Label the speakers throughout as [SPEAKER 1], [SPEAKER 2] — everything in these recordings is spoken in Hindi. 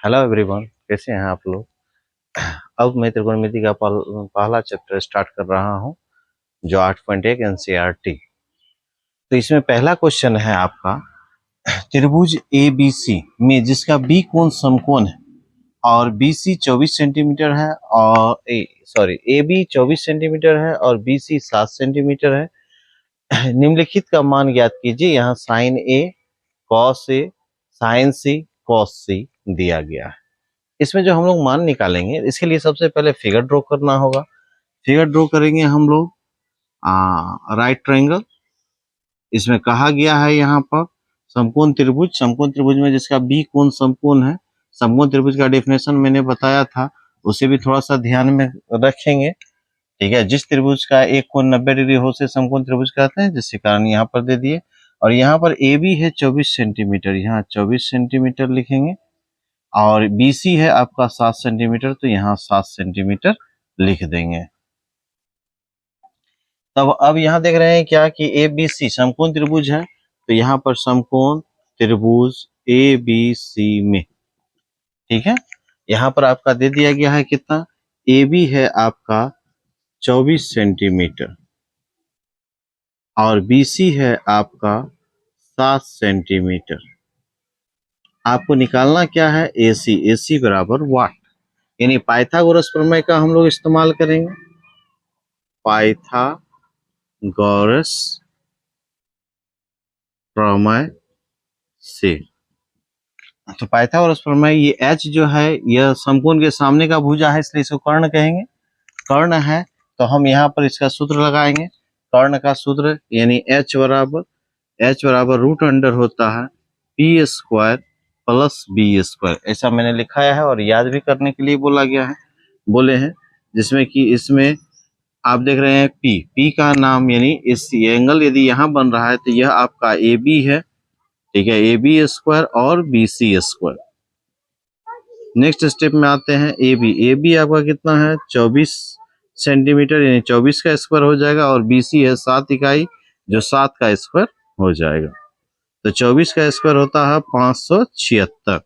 [SPEAKER 1] हेलो एवरीवन, कैसे हैं आप लोग। अब मैं त्रिकोणमिति का पहला चैप्टर स्टार्ट कर रहा हूं, जो 8.1 एनसीईआरटी। तो इसमें पहला क्वेश्चन है आपका, त्रिभुज ए बी सी में जिसका बी कोण समकोण है और बी सी 24 सेंटीमीटर है और ए बी 24 सेंटीमीटर है और बी सी 7 सेंटीमीटर है। निम्नलिखित का मान ज्ञात कीजिए। यहाँ sign A, cos A, sign C, cos सी दिया गया है। इसमें जो हम लोग मान निकालेंगे, इसके लिए सबसे पहले फिगर ड्रॉ करना होगा। फिगर ड्रॉ करेंगे हम लोग राइट ट्रायंगल। इसमें कहा गया है यहाँ पर समकोण त्रिभुज। समकोण त्रिभुज में जिसका बी कोण समकोण है। समकोण त्रिभुज का डेफिनेशन मैंने बताया था, उसे भी थोड़ा सा ध्यान में रखेंगे। ठीक है, जिस त्रिभुज का एक कोण 90 डिग्री हो से समकोण त्रिभुज कहते हैं, जिसके कारण यहाँ पर दे दिए। और यहाँ पर ए बी है 24 सेंटीमीटर, यहाँ 24 सेंटीमीटर लिखेंगे। और BC है आपका 7 सेंटीमीटर, तो यहाँ 7 सेंटीमीटर लिख देंगे। तब अब यहाँ देख रहे हैं क्या कि ABC समकोण त्रिभुज है, तो यहाँ पर समकोण त्रिभुज ABC में, ठीक है, यहाँ पर आपका दे दिया गया है कितना, AB है आपका 24 सेंटीमीटर और BC है आपका 7 सेंटीमीटर। आपको निकालना क्या है, AC बराबर वाट, यानी पाइथागोरस प्रमेय का हम लोग इस्तेमाल करेंगे। पाइथागोरस प्रमेय से, तो पाइथागोरस प्रमेय, ये H जो है यह समकोण के सामने का भुजा है, इसलिए इसको कर्ण कहेंगे। कर्ण है तो हम यहाँ पर इसका सूत्र लगाएंगे। कर्ण का सूत्र यानी H बराबर रूट अंडर होता है P square plus B square, ऐसा मैंने लिखाया है और याद भी करने के लिए बोले हैं। जिसमें कि इसमें आप देख रहे हैं पी का नाम, यानी इस एंगल यदि यहाँ बन रहा है तो यह आपका ए बी है, ठीक है, ए बी स्क्वायर और B C square. Next step में आते हैं ए बी आपका कितना है 24 सेंटीमीटर, यानी 24 का स्क्वायर हो जाएगा। और बी सी है 7 इकाई, जो 7 का स्क्वायर हो जाएगा। तो 24 का स्क्वायर होता है 576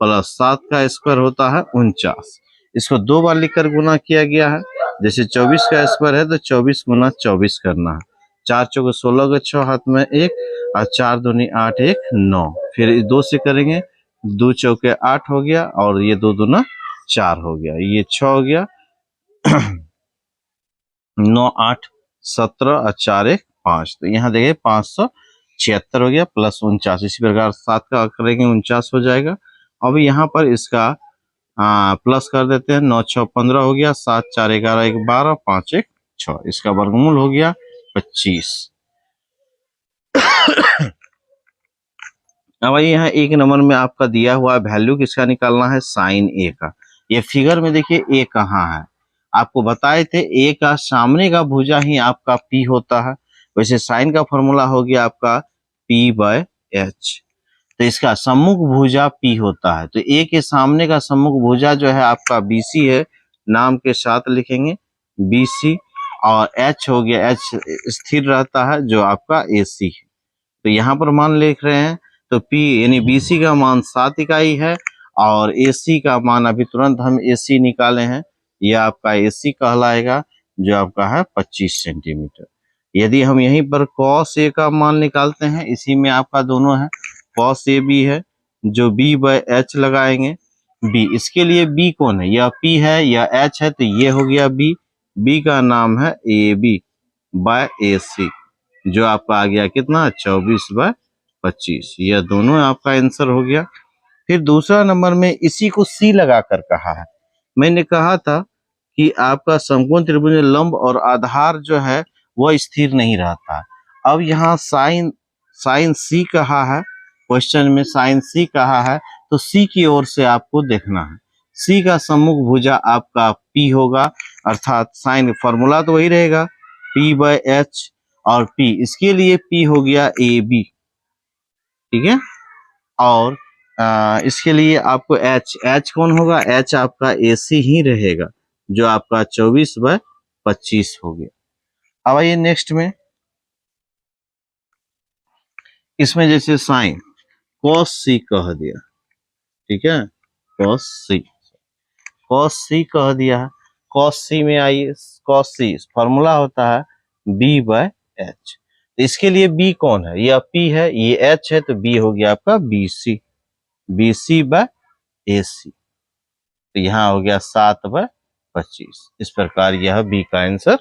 [SPEAKER 1] प्लस 7 का स्क्वायर होता है 49। इसको 2 बार लिखकर गुना किया गया है। जैसे 24 का स्क्वायर है तो 24 गुना 24 करना है। 4 चौके 16 का 6 हाथ में 1 और 4 दूनी 8 1 9। फिर 2 से करेंगे, 2 चौके 8 हो गया और ये 2 दूना 4 हो गया, ये 6 हो गया। 9 8 17 और 4 1 5, तो यहाँ देखिए 576 हो गया प्लस 49। इसी प्रकार 7 का करेंगे 49 हो जाएगा। अब यहाँ पर इसका प्लस कर देते हैं, 9 6 15 हो गया, 7 4 11 1 12 5 1 6, इसका वर्गमूल हो गया 25। अब यहाँ एक नंबर में आपका दिया हुआ वैल्यू किसका निकालना है, साइन ए का। ये फिगर में देखिए ए कहाँ है, आपको बताए थे ए का सामने का भुजा ही आपका पी होता है। वैसे साइन का फॉर्मूला हो गया आपका P/H, तो इसका सम्मुख भुजा P होता है। तो ए के सामने का सम्मुख भुजा जो है आपका BC है, नाम के साथ लिखेंगे BC। और H हो गया, H स्थिर रहता है जो आपका AC है। तो यहाँ पर मान लिख रहे हैं, तो P यानी BC का मान 7 इकाई है और AC का मान अभी तुरंत हम AC निकाले हैं, यह आपका AC कहलाएगा, जो आपका है 25 सेंटीमीटर। यदि हम यहीं पर cos A का मान निकालते हैं, इसी में आपका दोनों है, cos AB है जो B/H लगाएंगे। B, इसके लिए B कौन है, यह P है या H है, तो ये हो गया B का नाम है AB/AC, जो आपका आ गया कितना 24/25। यह दोनों आपका आंसर हो गया। फिर दूसरा नंबर में इसी को C लगाकर कहा है। मैंने कहा था कि आपका समकोण त्रिभुज में लंब और आधार जो है वह स्थिर नहीं रहता। अब यहाँ साइन C कहा है, क्वेश्चन में साइन C कहा है, तो C की ओर से आपको देखना है। C का सम्मुख भुजा आपका P होगा, अर्थात साइन फॉर्मूला तो वही रहेगा P/H और P, इसके लिए P हो गया AB, ठीक है। और इसके लिए आपको H कौन होगा, H आपका AC ही रहेगा, जो आपका 24/25 हो गया। अब आइए नेक्स्ट में, इसमें जैसे साइन cos C कह दिया, ठीक है, cos c, cos c कह दिया है। cos c में आइए, cos c फॉर्मूला होता है b बाय h। इसके लिए b कौन है, यह p है, ये h है, तो b हो गया आपका bc, bc बाय ac। तो यहाँ हो गया 7/25। इस प्रकार यह b का आंसर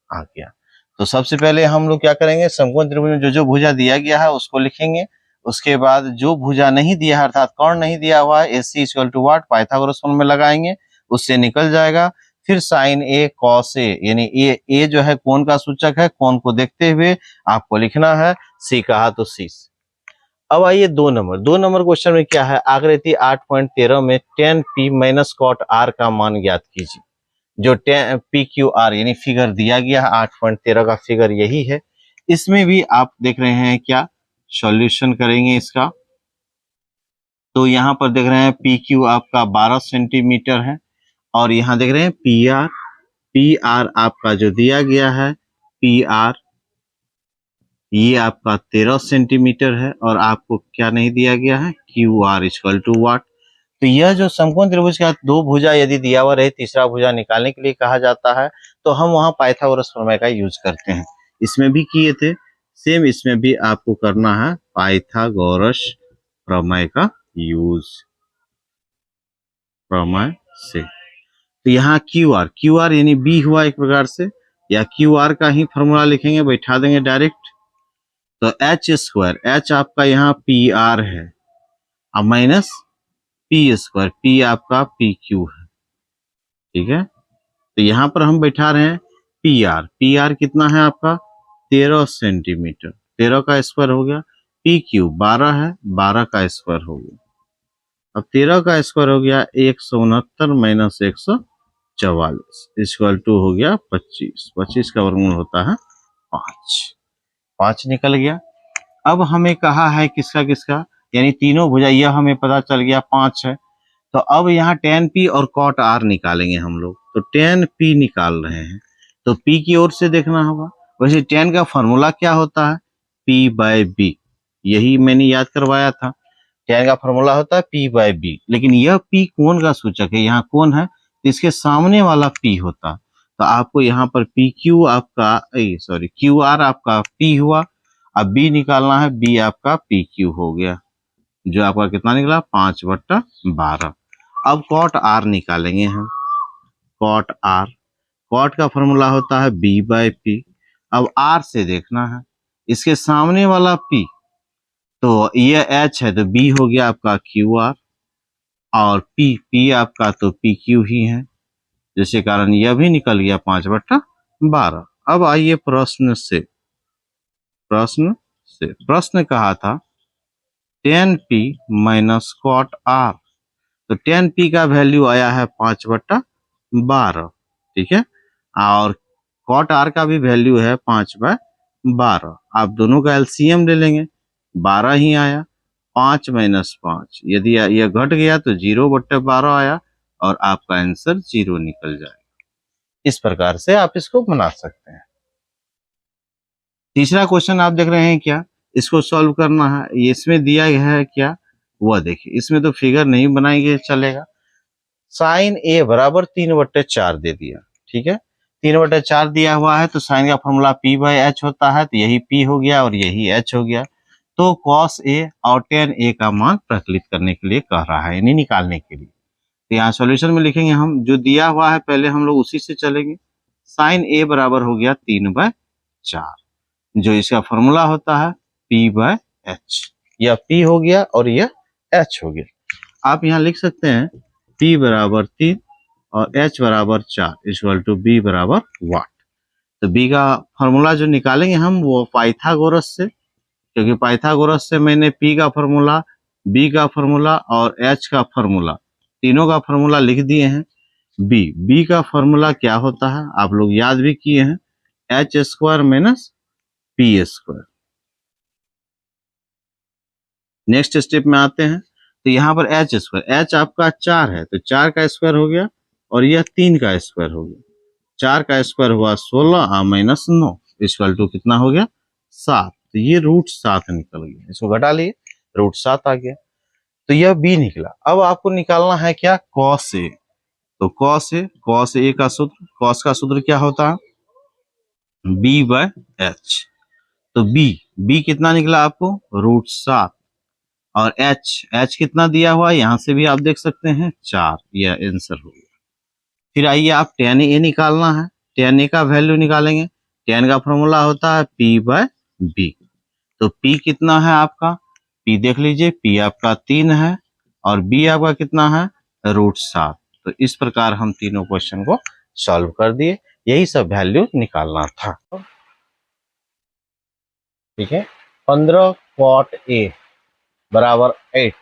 [SPEAKER 1] आ गया। तो सबसे पहले हम लोग क्या करेंगे, समकोण त्रिभुज में जो जो भुजा दिया गया है उसको लिखेंगे। उसके बाद जो भुजा नहीं दिया है अर्थात कर्ण नहीं दिया हुआ है, AC equal to what, Pythagoras formula में लगाएंगे, उससे निकल जाएगा। फिर साइन ए कॉस ए, यानी ए जो है कोण का सूचक है, कोण को देखते हुए आपको लिखना है। सी कहा तो सी। अब आइए 2 नंबर क्वेश्चन में क्या है, आकृति 8.13 में tan p minus cot r का मान ज्ञात कीजिए। जो पी क्यू आर यानी फिगर दिया गया है 8.13 का फिगर यही है। इसमें भी आप देख रहे हैं क्या, सॉल्यूशन करेंगे इसका। तो यहाँ पर देख रहे हैं पी क्यू आपका 12 सेंटीमीटर है, और यहाँ देख रहे हैं पी आर आपका जो दिया गया है, पी आर ये आपका 13 सेंटीमीटर है, और आपको क्या नहीं दिया गया है, क्यू आर इक्वल टू वाट। तो यह जो समकोण त्रिभुज का दो भुजा यदि दिया हुआ रहे, तीसरा भुजा निकालने के लिए कहा जाता है, तो हम वहां पाइथागोरस प्रमेय का यूज करते हैं। इसमें भी किए थे, सेम इसमें भी आपको करना है पाइथागोरस प्रमेय का यूज, प्रमेय से। तो यहाँ क्यू आर यानी बी हुआ एक प्रकार से, या क्यू आर का ही फॉर्मूला लिखेंगे, बैठा देंगे डायरेक्ट। तो एच स्क्वायर, एच आपका यहाँ पी आर है, अब माइनस पी स्क्वायर, पी आपका पी क्यू है, ठीक है। तो यहाँ पर हम बैठा रहे हैं पी आर कितना है आपका 13 सेंटीमीटर, 13 का स्क्वायर हो गया। पी क्यू 12 है, 12 का स्क्वायर हो गया। अब 13 का स्क्वायर हो गया 169 माइनस 144 इक्वल टू हो गया 25, 25 का वर्गमूल होता है 5 निकल गया। अब हमें कहा है किसका किसका, यानी तीनों भुजा, यह हमें पता चल गया 5 है। तो अब यहाँ tan p और cot r निकालेंगे हम लोग। तो tan p निकाल रहे हैं, तो p की ओर से देखना होगा। वैसे tan का फॉर्मूला क्या होता है, p बाय b, यही मैंने याद करवाया था। tan का फॉर्मूला होता है p बाय b, लेकिन यह p कोण का सूचक है, यहाँ कोण है तो इसके सामने वाला p होता। तो आपको यहाँ पर पी क्यू आपका क्यू आर आपका p हुआ, अब b निकालना है, b आपका पी क्यू हो गया, जो आपका कितना निकला 5/12। अब cot r निकालेंगे हम, cot r, cot का फॉर्मूला होता है b बाय p। अब r से देखना है, इसके सामने वाला p, तो ये h है तो b हो गया आपका क्यू आर, और p आपका तो पी क्यू ही है, जिसके कारण यह भी निकल गया 5/12। अब आइए प्रश्न कहा था tan p minus cot r, तो tan p का वैल्यू आया है 5/12, ठीक है, और cot r का भी वैल्यू है 5/12। आप दोनों का एलसीएम ले लेंगे, 12 ही आया, 5 माइनस 5, यदि यह घट गया तो 0/12 आया, और आपका आंसर 0 निकल जाएगा। इस प्रकार से आप इसको बना सकते हैं। तीसरा क्वेश्चन आप देख रहे हैं क्या, इसको सॉल्व करना है। इसमें दिया गया है क्या, वह देखिए, इसमें तो फिगर नहीं बनाएंगे चलेगा। साइन ए बराबर 3/4 दे दिया, ठीक है, 3/4 दिया हुआ है, तो साइन का फॉर्मूला p बाय एच होता है, तो यही p हो गया और यही h हो गया। तो cos a और tan a का मान प्रकलित करने के लिए कह रहा है, यानी निकालने के लिए। तो यहाँ सॉल्यूशन में लिखेंगे हम, जो दिया हुआ है पहले हम लोग उसी से चलेंगे। साइन a बराबर हो गया 3/4, जो इसका फॉर्मूला होता है p बाय एच, यह p हो गया और यह h हो गया। आप यहाँ लिख सकते हैं p बराबर 3 और h बराबर 4 इक्वल टू b बराबर वाट। तो b का फॉर्मूला जो निकालेंगे हम वो पाइथागोरस से, क्योंकि पाइथागोरस से मैंने p का फॉर्मूला, b का फॉर्मूला और h का फॉर्मूला, तीनों का फॉर्मूला लिख दिए हैं। b का फॉर्मूला क्या होता है आप लोग याद भी किए हैं, h square minus p square. Next step में आते हैं, तो यहाँ पर h स्क्वायर, h आपका 4 है तो 4 का स्क्वायर हो गया, और यह 3 का स्क्वायर हो गया, 4 का स्क्वायर हुआ 16 माइनस 9 इक्वल टू कितना हो गया 7। तो ये √7 निकल गया, इसको घटा लिए √7 आ गया। तो यह बी निकला। अब आपको निकालना है क्या, कॉस ए। तो कॉस ए का सूत्र, कॉस का सूत्र क्या होता है, बी बाय एच। तो बी बी कितना निकला आपको, √7, और एच कितना दिया हुआ, यहां से भी आप देख सकते हैं 4, यह आंसर हो गया। फिर आइए आप tan ए निकालना है, tan ए का वैल्यू निकालेंगे। tan का फॉर्मूला होता है P बाय बी। तो P कितना है आपका, P देख लीजिए, P आपका 3 है और B आपका कितना है, √7। तो इस प्रकार हम तीनों क्वेश्चन को सॉल्व कर दिए, यही सब वैल्यू निकालना था। ठीक है, 15 cot A बराबर 8,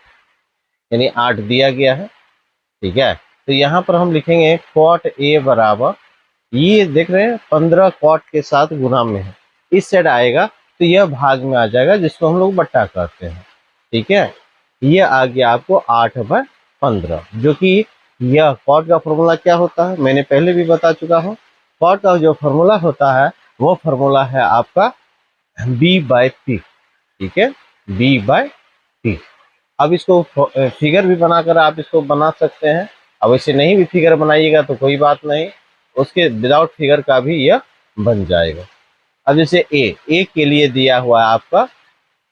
[SPEAKER 1] यानी 8 दिया गया है। ठीक है, तो यहाँ पर हम लिखेंगे cot A बराबर, ये देख रहे हैं 15 cot के साथ गुना में है, इस साइड आएगा तो यह भाग में आ जाएगा, जिसको हम लोग बट्टा करते हैं। ठीक है, ये आ गया आपको 8/15, जो कि यह cot का फॉर्मूला क्या होता है, मैंने पहले भी बता चुका हूँ। cot का जो फॉर्मूला होता है वो फॉर्मूला है आपका B/P। ठीक है, B/P। अब इसको फिगर भी बनाकर आप इसको बना सकते हैं। अब इसे नहीं भी फिगर बनाइएगा तो कोई बात नहीं, उसके विदाउट फिगर का भी यह बन जाएगा। अब जैसे ए के लिए दिया हुआ है आपका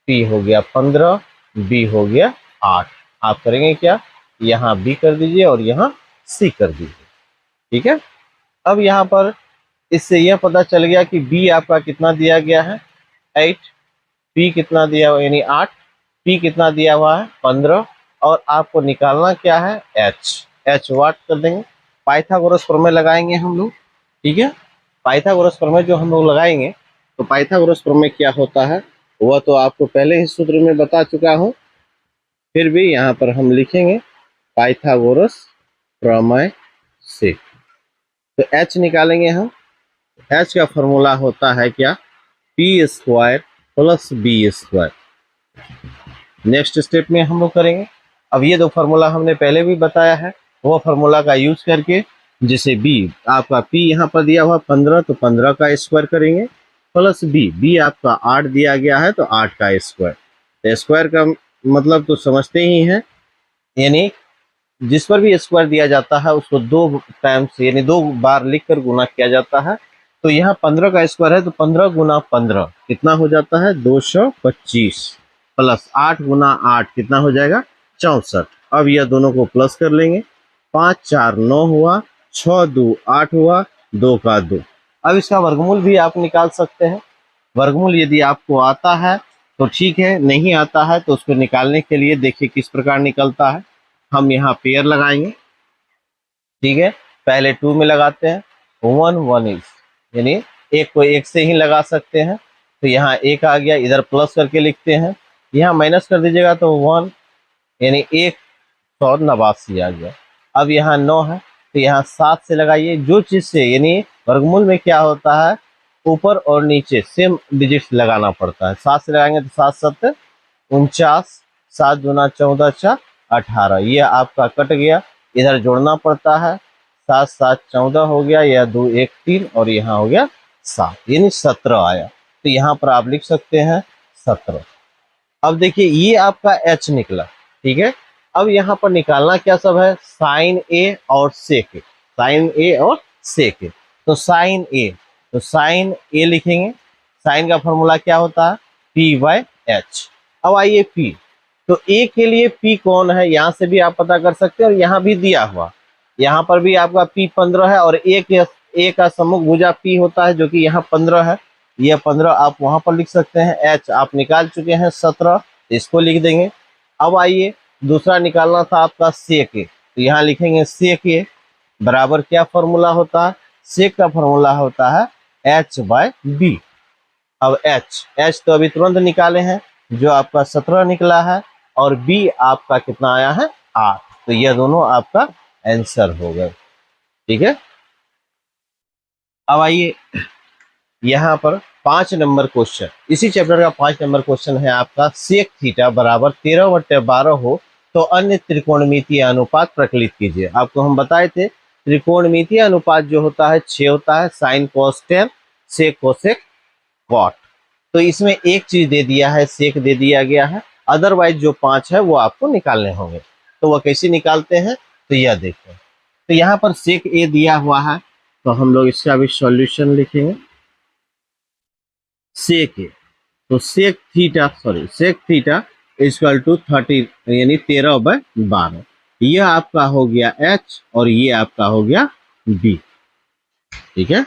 [SPEAKER 1] P हो गया 15, B हो गया 8। आप करेंगे क्या, यहाँ B कर दीजिए और यहाँ C कर दीजिए। ठीक है, अब यहाँ पर इससे यह पता चल गया कि B आपका कितना दिया गया है 8, P कितना दिया हुआ यानी 8, P कितना दिया हुआ है 15, और आपको निकालना क्या है H वाट कर देंगे। पाइथागोरस प्रमेय लगाएंगे हम लोग। ठीक है, पाइथागोरस प्रमेय जो हम लोग लगाएंगे, तो पाइथागोरस प्रमेय क्या होता है वह तो आपको पहले ही सूत्र में बता चुका हूं, फिर भी यहाँ पर हम लिखेंगे पाइथागोरस प्रमेय से। तो H निकालेंगे हम, H का फॉर्मूला होता है क्या, P² + B²। नेक्स्ट स्टेप में हम लोग करेंगे। अब ये दो फार्मूला हमने पहले भी बताया है, वो फार्मूला का यूज करके, जैसे B आपका P यहाँ पर दिया हुआ 15, तो 15 का स्क्वायर करेंगे, प्लस B आपका 8 दिया गया है तो 8 का स्क्वायर। तो स्क्वायर का मतलब तो समझते ही हैं, यानी जिस पर भी स्क्वायर दिया जाता है उसको 2 टाइम्स यानी 2 बार लिखकर गुना किया जाता है। तो यहाँ 15 का स्क्वायर है तो 15 गुना 15 कितना हो जाता है 225, प्लस 8 गुना 8 कितना हो जाएगा 64। अब यह दोनों को प्लस कर लेंगे, 5 4 9 हुआ, 6 2 8 हुआ, 2 का 2। अब इसका वर्गमूल भी आप निकाल सकते हैं। वर्गमूल यदि आपको आता है तो ठीक है, नहीं आता है तो उसको निकालने के लिए देखिए किस प्रकार निकलता है। हम यहाँ पेयर लगाएंगे। ठीक है, पहले 2 में लगाते हैं, 1 1 इज, यानी एक को एक से ही लगा सकते हैं। तो यहाँ एक आ गया, इधर प्लस करके लिखते हैं, यहाँ माइनस कर दीजिएगा तो 1, यानी 189 आ गया। अब यहाँ 9 है तो यहाँ 7 से लगाइए, जो चीज से यानी वर्गमूल में क्या होता है ऊपर और नीचे सेम डिजिट्स लगाना पड़ता है। 7 से लगाएंगे तो 7 7 49, 7 दूना 14 4 18, ये आपका कट गया, इधर जोड़ना पड़ता है, 7 7 14 हो गया, यह 2 1 3 और यहाँ हो गया 7, यानी 17 आया। तो यहाँ पर आप लिख सकते हैं 17। अब देखिए ये आपका H निकला। ठीक है, अब यहाँ पर निकालना क्या सब है, साइन ए और सेक ए, साइन ए और सेक ए। तो साइन ए लिखेंगे, साइन का फॉर्मूला क्या होता है P/H। अब आइए P, तो ए के लिए P कौन है यहाँ से भी आप पता कर सकते हैं, और यहाँ भी दिया हुआ, यहाँ पर भी आपका P 15 है, और ए का सम्मुख भुजा P होता है जो कि यहाँ 15 है, यह 15 आप वहां पर लिख सकते हैं। H आप निकाल चुके हैं 17, इसको लिख देंगे। अब आइए दूसरा निकालना था आपका सेक ए, तो यहाँ लिखेंगे सेक ए बराबर क्या फॉर्मूला होता है, सेक का फॉर्मूला होता है H/B। अब H तो अभी तुरंत निकाले हैं, जो आपका 17 निकला है, और B आपका कितना आया है 8। तो यह दोनों आपका आंसर हो गए। ठीक है, अब आइए यहाँ पर 5 नंबर क्वेश्चन, इसी चैप्टर का 5 नंबर क्वेश्चन है आपका, सेक थीटा बराबर 13/12 हो तो अन्य त्रिकोणमितीय अनुपात प्रकलित कीजिए। आपको हम बताए थे त्रिकोणमितीय अनुपात जो होता है 6 होता है, sine cos tan sec cosec cot. तो इसमें एक चीज दे दिया है, सेक दे दिया गया है, अदरवाइज जो 5 है वो आपको निकालने होंगे। तो वो कैसे निकालते हैं तो यह देखें। तो यहाँ पर सेक ए दिया हुआ है, तो हम लोग इसका भी सॉल्यूशन लिखेंगे। सेक ए, तो सेक थीटा इक्वल टू 30 यानी 13/12। यह आपका हो गया एच और ये आपका हो गया बी। ठीक है,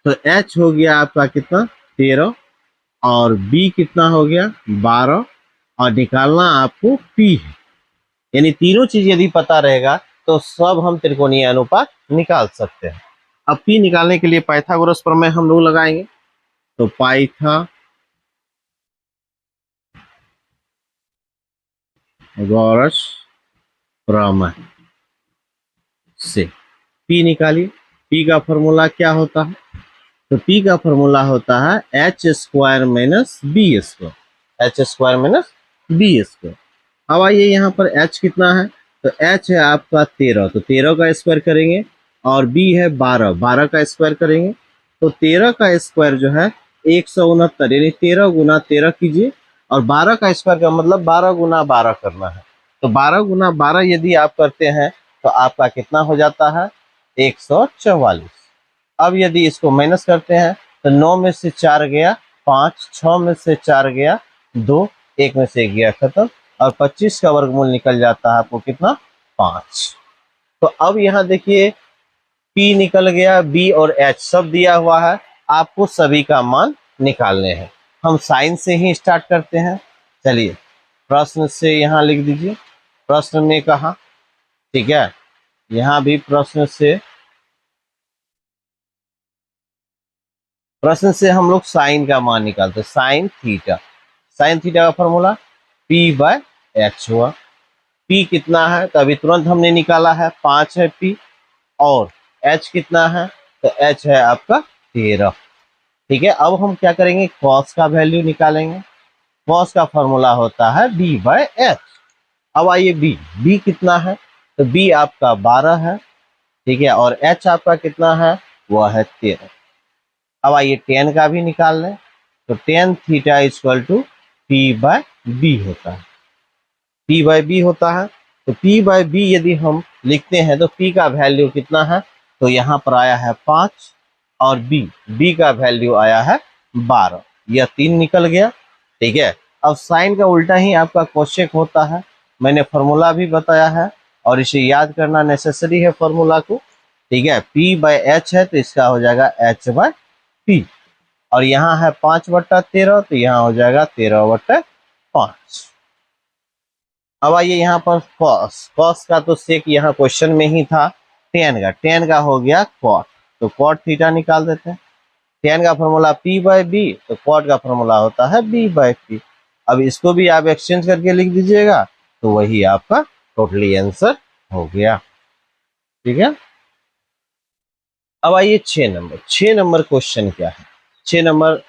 [SPEAKER 1] तो एच हो गया आपका कितना 13 और बी कितना हो गया 12 और निकालना आपको पी है। यानी तीनों चीज यदि पता रहेगा तो सब हम त्रिकोणीय अनुपात निकाल सकते हैं। अब पी निकालने के लिए पाइथागोरस प्रमेय हम लोग लगाएंगे। तो पाइथागोरस प्रमेय से पी निकालिए। पी का फॉर्मूला क्या होता है? तो पी का फॉर्मूला होता है H square minus B square, H square minus B square. अब आइए यहाँ पर एच कितना है? तो एच है आपका 13, तो 13 का स्क्वायर करेंगे और बी है 12, 12 का स्क्वायर करेंगे। तो 13 का स्क्वायर जो है 169, यानी 13 गुना 13 कीजिए और 12 का स्क्वायर का मतलब 12 गुना 12 करना है। तो 12 गुना 12 यदि आप करते हैं तो आपका कितना हो जाता है 144। अब यदि इसको माइनस करते हैं तो 9 में से 4 गया 5, 6 में से 4 गया 2, 1 में से 1 गया खत्म और 25 का वर्गमूल निकल जाता है आपको कितना 5। तो अब यहाँ देखिए P निकल गया, B और H सब दिया हुआ है, आपको सभी का मान निकालने हैं। हम साइन से ही स्टार्ट करते हैं। चलिए प्रश्न से यहाँ लिख दीजिए, प्रश्न में कहा, ठीक है, यहाँ भी प्रश्न से हम लोग साइन का मान निकालते हैं। साइन थीटा का फॉर्मूला P/H हुआ। P कितना है तो अभी तुरंत हमने निकाला है 5 है P और H कितना है तो H है आपका 13। ठीक है, अब हम क्या करेंगे cos का वैल्यू निकालेंगे। cos का फॉर्मूला होता है B/H। अब आइए B कितना है तो B आपका 12 है, ठीक है, और H आपका कितना है वह है 13। अब आइए tan का भी निकाल लें। तो tan theta equal to P/B होता है, P/B होता है। तो P/B यदि हम लिखते हैं तो P का वैल्यू कितना है तो यहाँ पर आया है 5 और B का वैल्यू आया है 12, यह 3 निकल गया। ठीक है, अब साइन का उल्टा ही आपका कोशेक होता है, मैंने फॉर्मूला भी बताया है और इसे याद करना नेसेसरी है फॉर्मूला को। ठीक है, P/H है तो इसका हो जाएगा H/P और यहाँ है 5/13 तो यहाँ हो जाएगा 13/5। अब आइए यहाँ पर cos का तो सेक यहाँ क्वेश्चन में ही था। tan का हो गया cot, तो cot थीटा निकाल देते हैं। tan का फॉर्मूला P/B तो cot का फॉर्मूला होता है B/P। अब इसको भी आप एक्सचेंज करके लिख दीजिएगा तो वही आपका टोटली आंसर हो गया। ठीक है, अब आइए 6 नंबर क्वेश्चन क्या है। 6 नंबर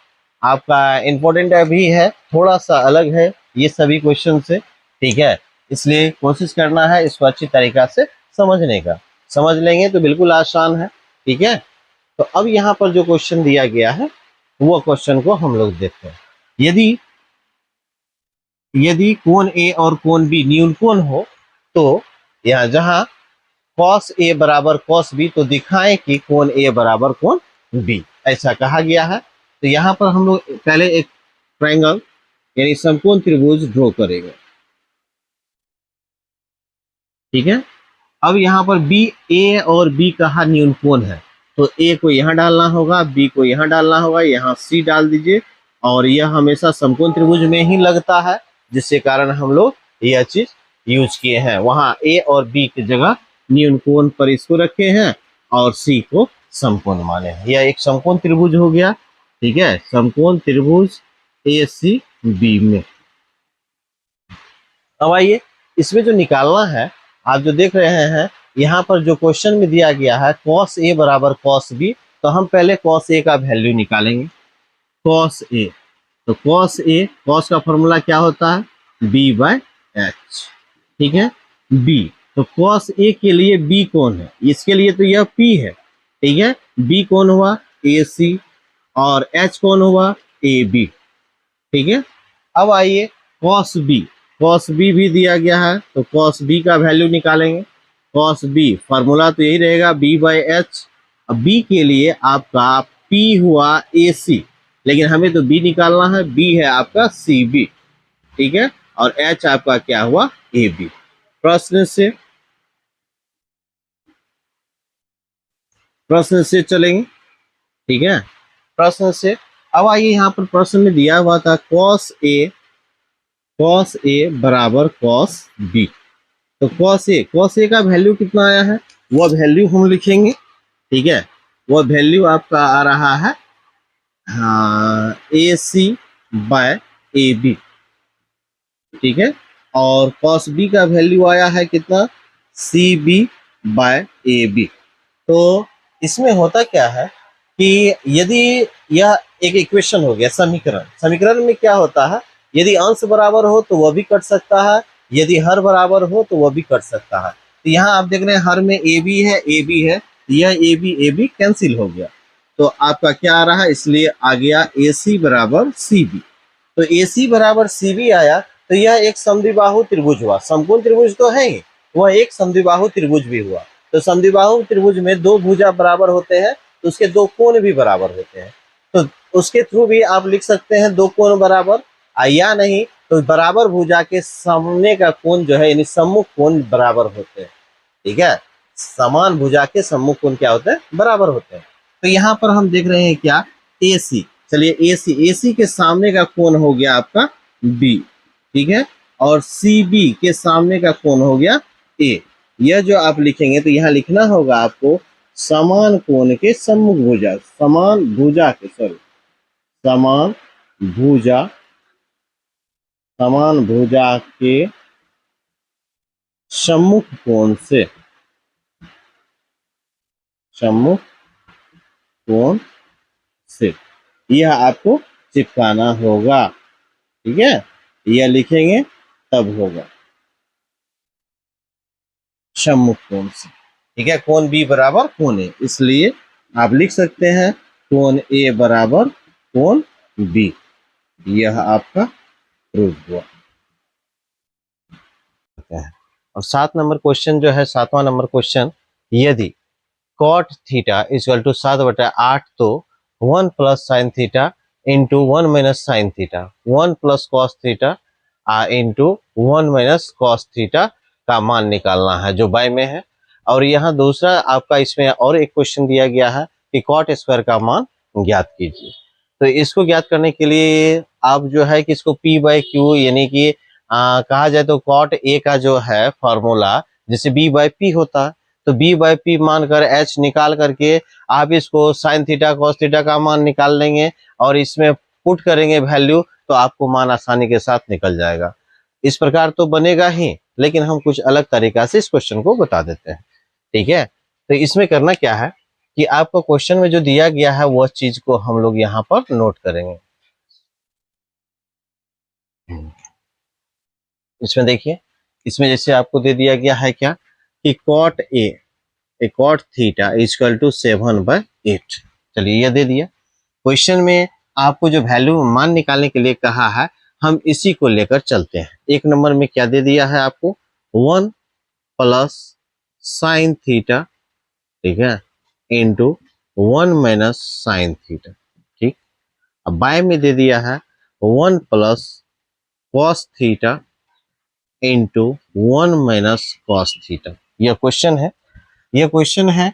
[SPEAKER 1] आपका इंपॉर्टेंट अभी है, थोड़ा सा अलग है ये सभी क्वेश्चन से। ठीक है, इसलिए कोशिश करना है इसको अच्छी तरीका से समझने का, समझ लेंगे तो बिल्कुल आसान है। ठीक है, तो अब यहाँ पर जो क्वेश्चन दिया गया है वो क्वेश्चन को हम लोग देखते हैं। यदि कोण ए और कोण बी न्यून कोण हो तो यहाँ जहां cos A बराबर cos B तो दिखाएं कि कोण A बराबर कोण B, ऐसा कहा गया है। तो यहाँ पर हम लोग पहले एक ट्रायंगल यानी समकोण त्रिभुज ड्रॉ करेंगे। ठीक है, अब यहाँ पर B, A और B कहा न्यून कोण है तो A को यहाँ डालना होगा, B को यहाँ डालना होगा, यहाँ C डाल दीजिए और यह हमेशा समकोण त्रिभुज में ही लगता है, जिसके कारण हम लोग यह चीज यूज किए हैं। वहां A और B की जगह न्यून कोण पर इसको रखे हैं और C को समकोण माने हैं। यह एक समकोण त्रिभुज हो गया। ठीक है, समकोण त्रिभुज ACB में। अब आइए इसमें जो निकालना है, आप जो देख रहे हैं यहाँ पर जो क्वेश्चन में दिया गया है cos A बराबर cos B, तो हम पहले cos A का वैल्यू निकालेंगे। cos A, तो cos का फॉर्मूला क्या होता है B/H। ठीक है, B, तो cos A के लिए B कौन है, इसके लिए तो यह P है। ठीक है, B कौन हुआ AC और H कौन हुआ AB। ठीक है, अब आइए cos कॉस बी भी दिया गया है, तो कॉस बी का वैल्यू निकालेंगे। कॉस बी फार्मूला तो यही रहेगा बी बाई एच। अब बी के लिए आपका पी हुआ ए सी, लेकिन हमें तो बी निकालना है, बी है आपका सी बी, ठीक है, और एच आपका क्या हुआ ए बी। प्रश्न से चलेंगे, ठीक है, प्रश्न से। अब आइए यहाँ पर प्रश्न में दिया हुआ था कॉस ए बराबर कॉस बी। तो कॉस ए का वैल्यू कितना आया है, वह वैल्यू हम लिखेंगे, ठीक है। वह वैल्यू आपका आ रहा है ए सी बाय ए बी, ठीक है। और कॉस बी का वैल्यू आया है कितना, C B by A B. तो इसमें होता क्या है कि यदि यह एक इक्वेशन हो गया, समीकरण में क्या होता है, यदि अंश बराबर हो तो वह भी कट सकता है, यदि हर बराबर हो तो वह भी कट सकता है। तो यहाँ आप देख रहे हैं हर में ए बी है, यह ए बी कैंसिल हो गया, तो आपका क्या आ रहा है, इसलिए आ गया ए सी बराबर सी बी। तो ए सी बराबर सी बी आया, तो यह एक समद्विबाहु त्रिभुज हुआ। समकोण त्रिभुज तो है ही, वह एक समद्विबाहु त्रिभुज भी हुआ। तो समद्विबाहु त्रिभुज में दो भुजा बराबर होते हैं, तो उसके दो कोण भी बराबर होते हैं। तो उसके थ्रू भी आप लिख सकते हैं दो कोण बराबर, या नहीं तो बराबर भुजा के सामने का कोण जो है, यानी सम्मुख कोण बराबर होते हैं, ठीक है। समान भुजा के सम्मुख कोण क्या होते हैं, बराबर होते हैं। तो यहाँ पर हम देख रहे हैं क्या, ए सी। चलिए ए सी के सामने का कोण हो गया आपका बी, ठीक है, और सी बी के सामने का कोण हो गया ए। यह जो आप लिखेंगे तो यहाँ लिखना होगा आपको समान कोण के सम्मुख भुजा, समान भुजा के सम्मुख कोण से, सम्मुख कोण से यह आपको चिपकाना होगा, ठीक है। यह लिखेंगे तब होगा सम्मुख कोण से, ठीक है। कोण बी बराबर कोण ए, इसलिए आप लिख सकते हैं कोण ए बराबर कोण बी। यह आपका प्रूफ हुआ। और 7 नंबर क्वेश्चन जो है, 7वां नंबर क्वेश्चन, यदि cot थीटा इक्वल टू 7/8, तो 1 plus sine theta into 1 minus sine theta, 1 plus cos theta into 1 minus cos theta का मान निकालना है, जो बाय में है। और यहाँ दूसरा आपका इसमें और एक क्वेश्चन दिया गया है कि कॉट स्क्वायर का मान ज्ञात कीजिए। तो इसको ज्ञात करने के लिए आप जो है कि इसको P बाई क्यू, यानी कि कहा जाए तो कॉट ए का जो है फॉर्मूला जैसे B बाई पी होता है, तो B बाई पी मानकर H निकाल करके आप इसको साइन थीटा कॉस थीटा का मान निकाल लेंगे और इसमें पुट करेंगे वैल्यू, तो आपको मान आसानी के साथ निकल जाएगा। इस प्रकार तो बनेगा ही, लेकिन हम कुछ अलग तरीका से इस क्वेश्चन को बता देते हैं, ठीक है। तो इसमें करना क्या है कि आपको क्वेश्चन में जो दिया गया है वह चीज को हम लोग यहाँ पर नोट करेंगे। इसमें देखिए, इसमें जैसे आपको दे दिया गया है क्या कि cot A cot theta equal to 7/8। चलिए यह दे दिया। क्वेश्चन में आपको जो वैल्यू मान निकालने के लिए कहा है, हम इसी को लेकर चलते हैं। 1 नंबर में क्या दे दिया है आपको, 1 प्लस साइन थीटा, ठीक है, इंटू 1 माइनस साइन थीटा, ठीक। अब बाय में दे दिया है 1 plus cos theta into 1 minus cos theta. यह क्वेश्चन है।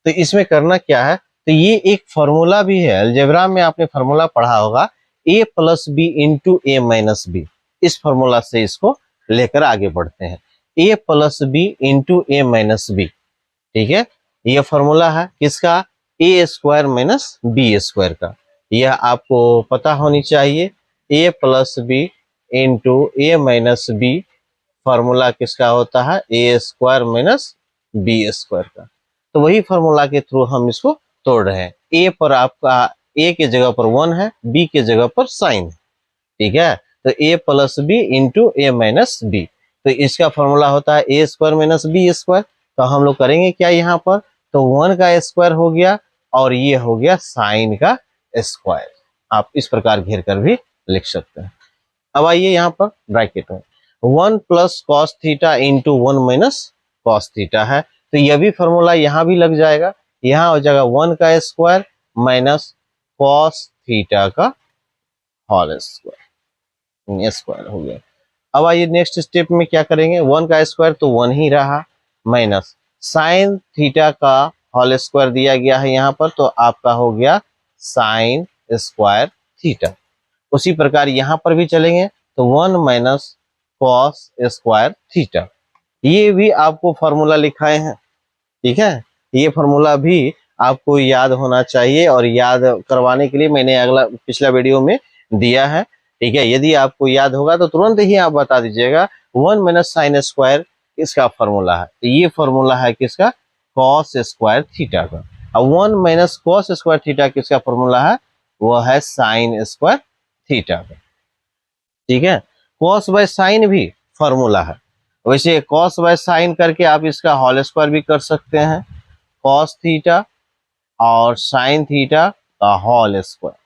[SPEAKER 1] तो इसमें करना क्या है, तो ये एक फॉर्मूला भी है, अलजेब्रा में आपने फॉर्मूला पढ़ा होगा, a plus B into A minus B. इस फॉर्मूला से इसको लेकर आगे बढ़ते हैं, a plus B into A minus B, ठीक है। यह फॉर्मूला है किसका, A square minus B square का। यह आपको पता होनी चाहिए, a plus B into A minus B formula किसका होता है, A square minus B square का। तो वही फॉर्मूला के थ्रू हम इसको तोड़ रहे हैं। ए पर आपका ए के जगह पर 1 है, बी के जगह पर साइन है, ठीक है। तो ए plus B into A minus B, तो इसका फॉर्मूला होता है A square minus B square. तो हम लोग करेंगे क्या यहाँ पर, तो 1 का स्क्वायर हो गया और ये हो गया साइन का स्क्वायर। आप इस प्रकार घेर कर भी लिख सकते हैं। अब आइए यहाँ पर ब्रैकेट में 1 plus cos theta into 1 minus cos theta है, तो यह भी फॉर्मूला यहाँ भी लग जाएगा। यहाँ हो जाएगा 1 का स्क्वायर माइनस कॉस थीटा का होल स्क्वायर, स्क्वायर हो गया। अब आइए नेक्स्ट स्टेप में क्या करेंगे, 1 का स्क्वायर तो 1 ही रहा, माइनस साइन थीटा का होल स्क्वायर दिया गया है यहाँ पर, तो आपका हो गया साइन स्क्वायर थीटा। उसी प्रकार यहाँ पर भी चलेंगे तो 1 माइनस कॉस स्क्वायर थीटा, ये भी आपको फॉर्मूला लिखाए हैं, ठीक है। ये फॉर्मूला भी आपको याद होना चाहिए, और याद करवाने के लिए मैंने पिछला वीडियो में दिया है, ठीक है। यदि आपको याद होगा तो तुरंत ही आप बता दीजिएगा। 1 माइनस साइन स्क्वायर इसका फॉर्मूला है, तो ये फॉर्मूला है किसका, कॉस स्क्वायर थीटा का। अब 1 माइनस कॉस स्क्वायर थीटा किसका फॉर्मूला है, वो है साइन स्क्वायर थीटा का, ठीक है। कॉस बाय साइन भी फॉर्मूला है, वैसे कॉस बाय साइन करके आप इसका होल स्क्वायर भी कर सकते हैं, कॉस थीटा और साइन थीटा का होल स्क्वायर।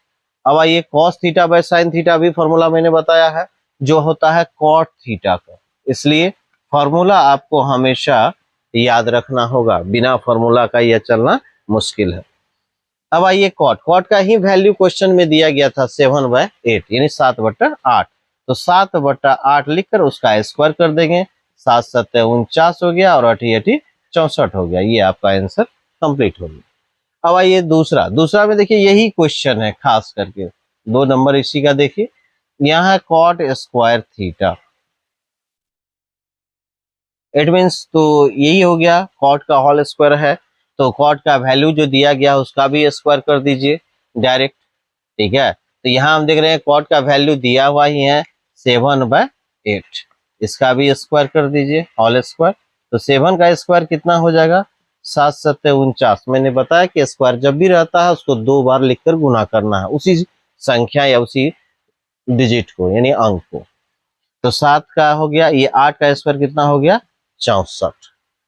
[SPEAKER 1] अब आइए cos theta by sine theta भी फॉर्मूला मैंने बताया है, जो होता है कॉट थीटा का, इसलिए फॉर्मूला आपको हमेशा याद रखना होगा, बिना फॉर्मूला का यह चलना मुश्किल है। अब आइए कॉट, कॉट का ही वैल्यू क्वेश्चन में दिया गया था 7/8 यानी 7/8, तो 7/8 लिखकर उसका स्क्वायर कर देंगे, 7 7 49 हो गया और 8 8 64 हो गया, ये आपका आंसर कंप्लीट हो गया। अब आइए दूसरा में देखिए यही क्वेश्चन है, खास करके 2 नंबर इसी का देखिए, यहाँ है cot square theta, it means तो यही हो गया, कॉट का होल स्क्वायर है तो कॉट का वैल्यू जो दिया गया उसका भी स्क्वायर कर दीजिए डायरेक्ट, ठीक है। तो यहाँ हम देख रहे हैं कॉट का वैल्यू दिया हुआ ही है 7/8, इसका भी स्क्वायर कर दीजिए होल स्क्वायर, तो 7 का स्क्वायर कितना हो जाएगा, 7 7 49। मैंने बताया कि स्क्वायर जब भी रहता है उसको 2 बार लिखकर गुना करना है, उसी संख्या या उसी डिजिट को यानी अंक को। तो 7 का हो गया, ये 8 का स्क्वायर कितना हो गया 64,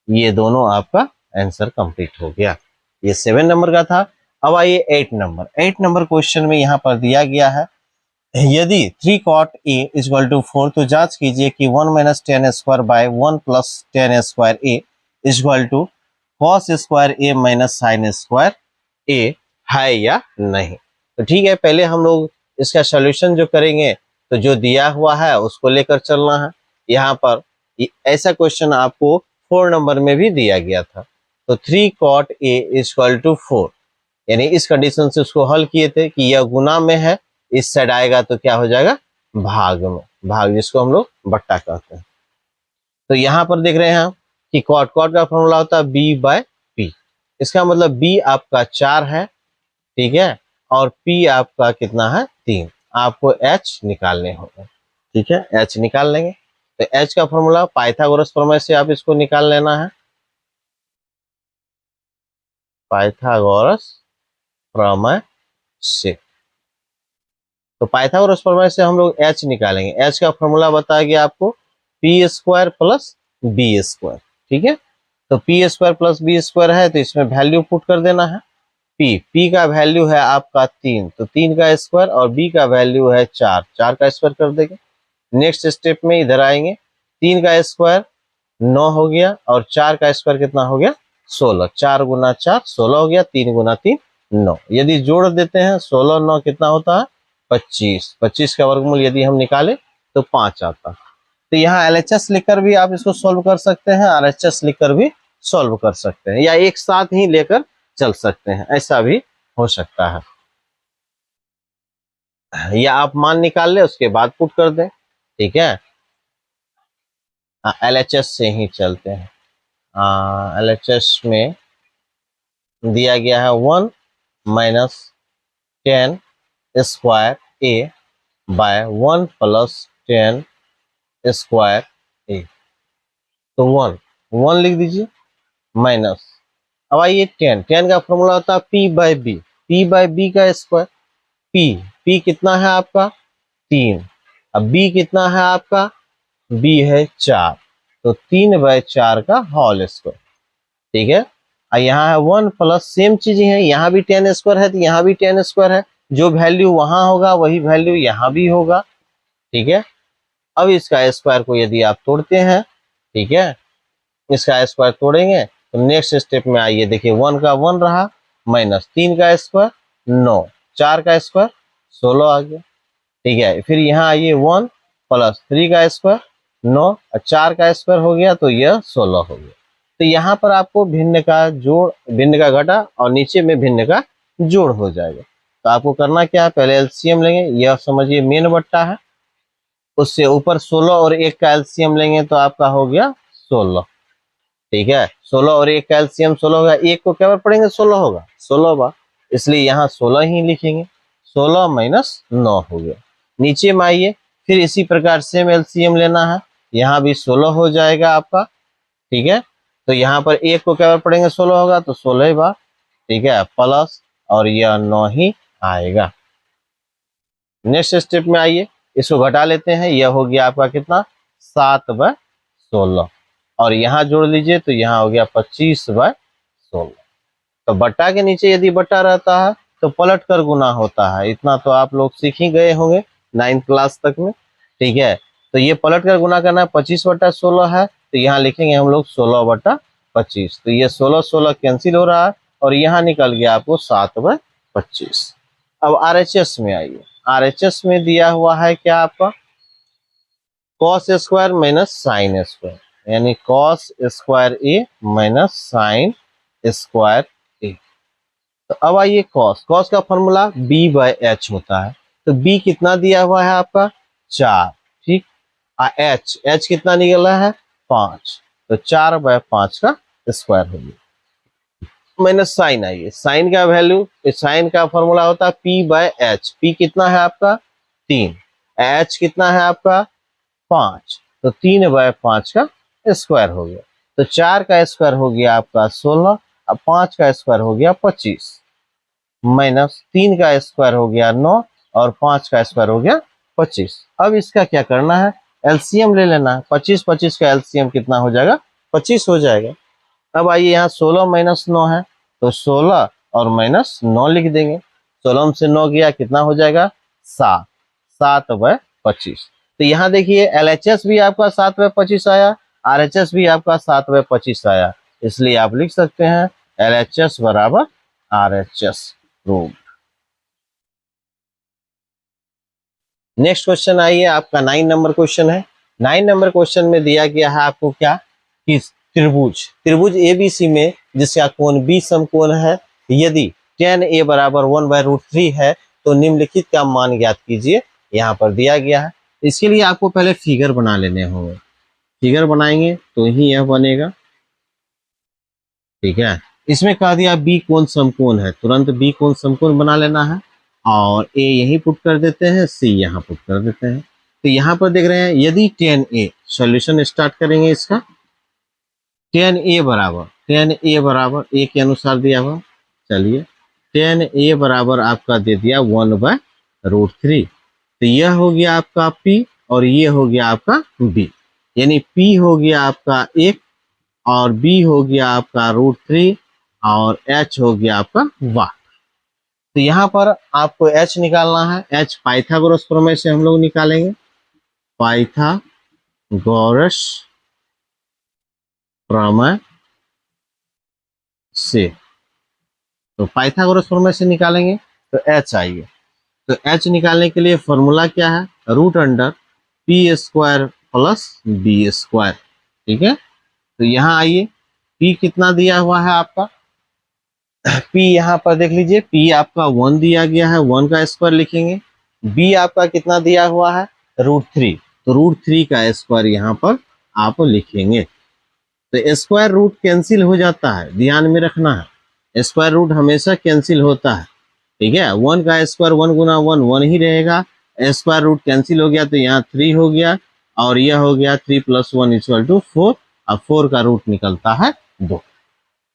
[SPEAKER 1] ये दोनों आपका आंसर कंप्लीट हो गया। ये 7 नंबर का था। अब आइए 8 नंबर क्वेश्चन में यहाँ पर दिया गया है, यदि 3 cot a इक्वल टू 4, तो जांच कीजिए कि 1 minus 10 square by 1 plus 10 square a equal to cos square a minus sine square a है या नहीं। तो ठीक है, पहले हम लोग इसका सोल्यूशन जो करेंगे तो जो दिया हुआ है उसको लेकर चलना है। यहाँ पर ऐसा क्वेश्चन आपको 4 नंबर में भी दिया गया था, तो 3 cot a इक्वल टू 4, यानी इस कंडीशन से उसको हल किए थे कि यह गुना में है, इस साइड आएगा तो क्या हो जाएगा भाग में, भाग जिसको हम लोग बट्टा कहते हैं। तो यहाँ पर देख रहे हैं हम कि कॉट का फॉर्मूला होता है b/p, इसका मतलब b आपका 4 है, ठीक है, और p आपका कितना है 3, आपको h निकालने होगा, ठीक है, h निकाल लेंगे। तो h का फॉर्मूला पाइथागोरस प्रमेय से आप इसको निकाल लेना है, पाइथागोरस प्रमेय से। तो पाइथागोरस प्रमेय से हम लोग h निकालेंगे, h का फॉर्मूला बताया गया आपको p square plus b square, ठीक है। तो p square plus b square है तो इसमें वैल्यू पुट कर देना है, p का वैल्यू है आपका 3, तो 3 का स्क्वायर, और b का वैल्यू है 4, 4 का स्क्वायर कर देंगे। नेक्स्ट स्टेप में इधर आएंगे, 3 का स्क्वायर 9 हो गया, और 4 का स्क्वायर कितना हो गया 16, 4 गुना 4 16 हो गया, 3 गुना 3 9, यदि जोड़ देते हैं 16 9 कितना होता है 25, 25 का वर्गमूल यदि हम निकाले तो 5 आता। तो यहाँ LHS लिखकर भी आप इसको सॉल्व कर सकते हैं, RHS लिखकर भी सॉल्व कर सकते हैं, या एक साथ ही लेकर चल सकते हैं, ऐसा भी हो सकता है, या आप मान निकाल ले उसके बाद पुट कर दें, ठीक है। LHS से ही चलते हैं, LHS में दिया गया है 1 minus 10 square a by 1 plus 10 square a, तो 1 लिख दीजिए माइनस, अब आइए 10 का फॉर्मूला होता है p/b का स्क्वायर, p कितना है आपका 3, अब b कितना है आपका b है 4, तो 3/4 का होल स्क्वायर, ठीक है। यहाँ है 1 प्लस सेम चीज है, यहाँ भी 10 स्क्वायर है तो यहाँ भी 10 स्क्वायर है, जो वैल्यू वहां होगा वही वैल्यू यहाँ भी होगा, ठीक है। अब इसका स्क्वायर को यदि आप तोड़ते हैं, ठीक है, इसका स्क्वायर तोड़ेंगे तो नेक्स्ट स्टेप में आइए, देखिए 1 का 1 रहा, माइनस 3 का स्क्वायर 9, 4 का स्क्वायर 16 आ गया, ठीक है। फिर यहाँ आइए 1 प्लस 3 का स्क्वायर 9 और 4 का स्क्वायर हो गया तो यह 16 हो गया। तो यहाँ पर आपको भिन्न का जोड़, भिन्न का घटा और नीचे में भिन्न का जोड़ हो जाएगा। तो आपको करना क्या है, पहले एलसीएम लेंगे, यह समझिए मेन बट्टा है, उससे ऊपर 16 और 1 का एलसीएम लेंगे तो आपका हो गया 16, ठीक है। 16 और 1 का एलसीएम 16 होगा, 1 को क्या बार पढ़ेंगे 16 होगा, 16 बार, इसलिए यहाँ 16 ही लिखेंगे, 16 माइनस 9 हो गया। नीचे में आइए, फिर इसी प्रकार सेम एलसीएम लेना है, यहाँ भी 16 हो जाएगा आपका, ठीक है। तो यहाँ पर 1 को क्या बार पढ़ेंगे 16 होगा तो 16 बार, ठीक है, प्लस और यह 9 ही आएगा। नेक्स्ट स्टेप में आइए, इसको घटा लेते हैं, यह हो गया आपका कितना 7/16 और यहाँ जोड़ लीजिए तो यहाँ हो गया 25/16। तो बट्टा के नीचे यदि बट्टा रहता है तो पलट कर गुना होता है, इतना तो आप लोग सीख ही गए होंगे 9th क्लास तक में, ठीक है। तो ये पलट कर गुना करना है, 25/16 है तो यहाँ लिखेंगे हम लोग 16/25, तो ये 16 कैंसिल हो रहा है और यहाँ निकल गया आपको 7/25। अब आरएचएस में आइए, आरएचएस में दिया हुआ है क्या आपका cos square minus sine square, यानी कॉस स्क्वायर ए माइनस साइन स्क्वायर ए। तो अब आइए कॉस, कॉस का फॉर्मूला b/h होता है, तो b कितना दिया हुआ है आपका 4, ठीक, h कितना निकला है 5, तो 4/5 का स्क्वायर हो गया। माइनस साइन, आइए साइन का वैल्यू, साइन का फॉर्मूला होता है p/h, p कितना है आपका 3, h कितना है आपका 5, तो 3/5 का स्क्वायर हो गया। तो 4 का स्क्वायर हो गया आपका 16, अब 5 का स्क्वायर हो गया 25, माइनस 3 का स्क्वायर हो गया 9 और 5 का स्क्वायर हो गया 25। अब इसका क्या करना है, एलसीएम ले लेना है, 25 का एलसीएम कितना हो जाएगा 25 हो जाएगा। अब आइए यहाँ 16 माइनस 9 है तो 16 और माइनस 9 लिख देंगे, 16 से 9 गया कितना हो जाएगा 7, 7/25। तो यहाँ देखिए एलएचएस भी आपका 7/25 आया, आरएचएस भी आपका 7/25 आया, इसलिए आप लिख सकते हैं एलएचएस बराबर आरएचएस प्रूव्ड। नेक्स्ट क्वेश्चन आइए, आपका 9 नंबर क्वेश्चन है। 9 नंबर क्वेश्चन में दिया गया है आपको क्या कि त्रिभुज एबीसी में जिसका कोण बी समकोण है, यदि tan a बराबर 1/√3 है तो निम्नलिखित का मान ज्ञात कीजिए, यहाँ पर दिया गया है। इसके लिए आपको पहले फिगर बना लेने होंगे, फिगर बनाएंगे तो ही यह बनेगा, ठीक है। इसमें कह दिया बी कोण समकोण है, तुरंत बी कोण समकोण बना लेना है और ए यही पुट कर देते हैं, सी यहाँ पुट कर देते हैं। तो यहाँ पर देख रहे हैं यदि tan a, सॉल्यूशन स्टार्ट करेंगे इसका, tan a बराबर a के अनुसार दिया हुआ, चलिए tan a बराबर आपका दे दिया 1/√3, तो यह हो गया आपका P और ये हो गया आपका B, यानी P हो गया आपका 1 और B हो गया आपका √3 और H हो गया आपका 1। तो यहाँ पर आपको H निकालना है, H पाइथागोरस प्रमेय से हम लोग निकालेंगे, पाइथागोरस प्रमेय से, तो पाइथागोरस प्रमेय से निकालेंगे तो H आइए, तो H निकालने के लिए फॉर्मूला क्या है, √p² प्लस b², ठीक है। तो यहाँ आइए P कितना दिया हुआ है आपका, P यहाँ पर देख लीजिए P आपका 1 दिया गया है, 1 का स्क्वायर लिखेंगे, B आपका कितना दिया हुआ है √3, तो √3 का स्क्वायर यहाँ पर आप लिखेंगे। तो स्क्वायर रूट कैंसिल हो जाता है, ध्यान में रखना है, स्क्वायर रूट हमेशा कैंसिल होता है, ठीक है। 1 का स्क्वायर 1 गुना 1 1 ही रहेगा, स्क्वायर रूट कैंसिल हो गया तो यहाँ 3 हो गया और यह हो गया 3 + 1 = 4, और 4 का रूट निकलता है 2,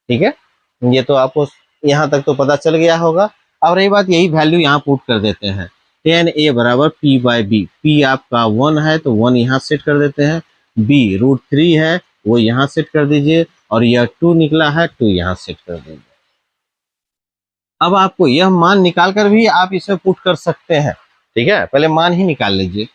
[SPEAKER 1] ठीक है। ये तो आपको यहाँ तक तो पता चल गया होगा। अब रही बात, यही वैल्यू यहाँ पुट कर देते हैं, tan a बराबर p/b, p आपका 1 है तो 1 यहाँ सेट कर देते हैं, b √3 है वो यहाँ सेट कर दीजिए और यह 2 निकला है 2 यहाँ सेट कर दीजिए। अब आपको यह मान निकाल कर भी आप इसे पुट कर सकते हैं, ठीक है, पहले मान ही निकाल लीजिए।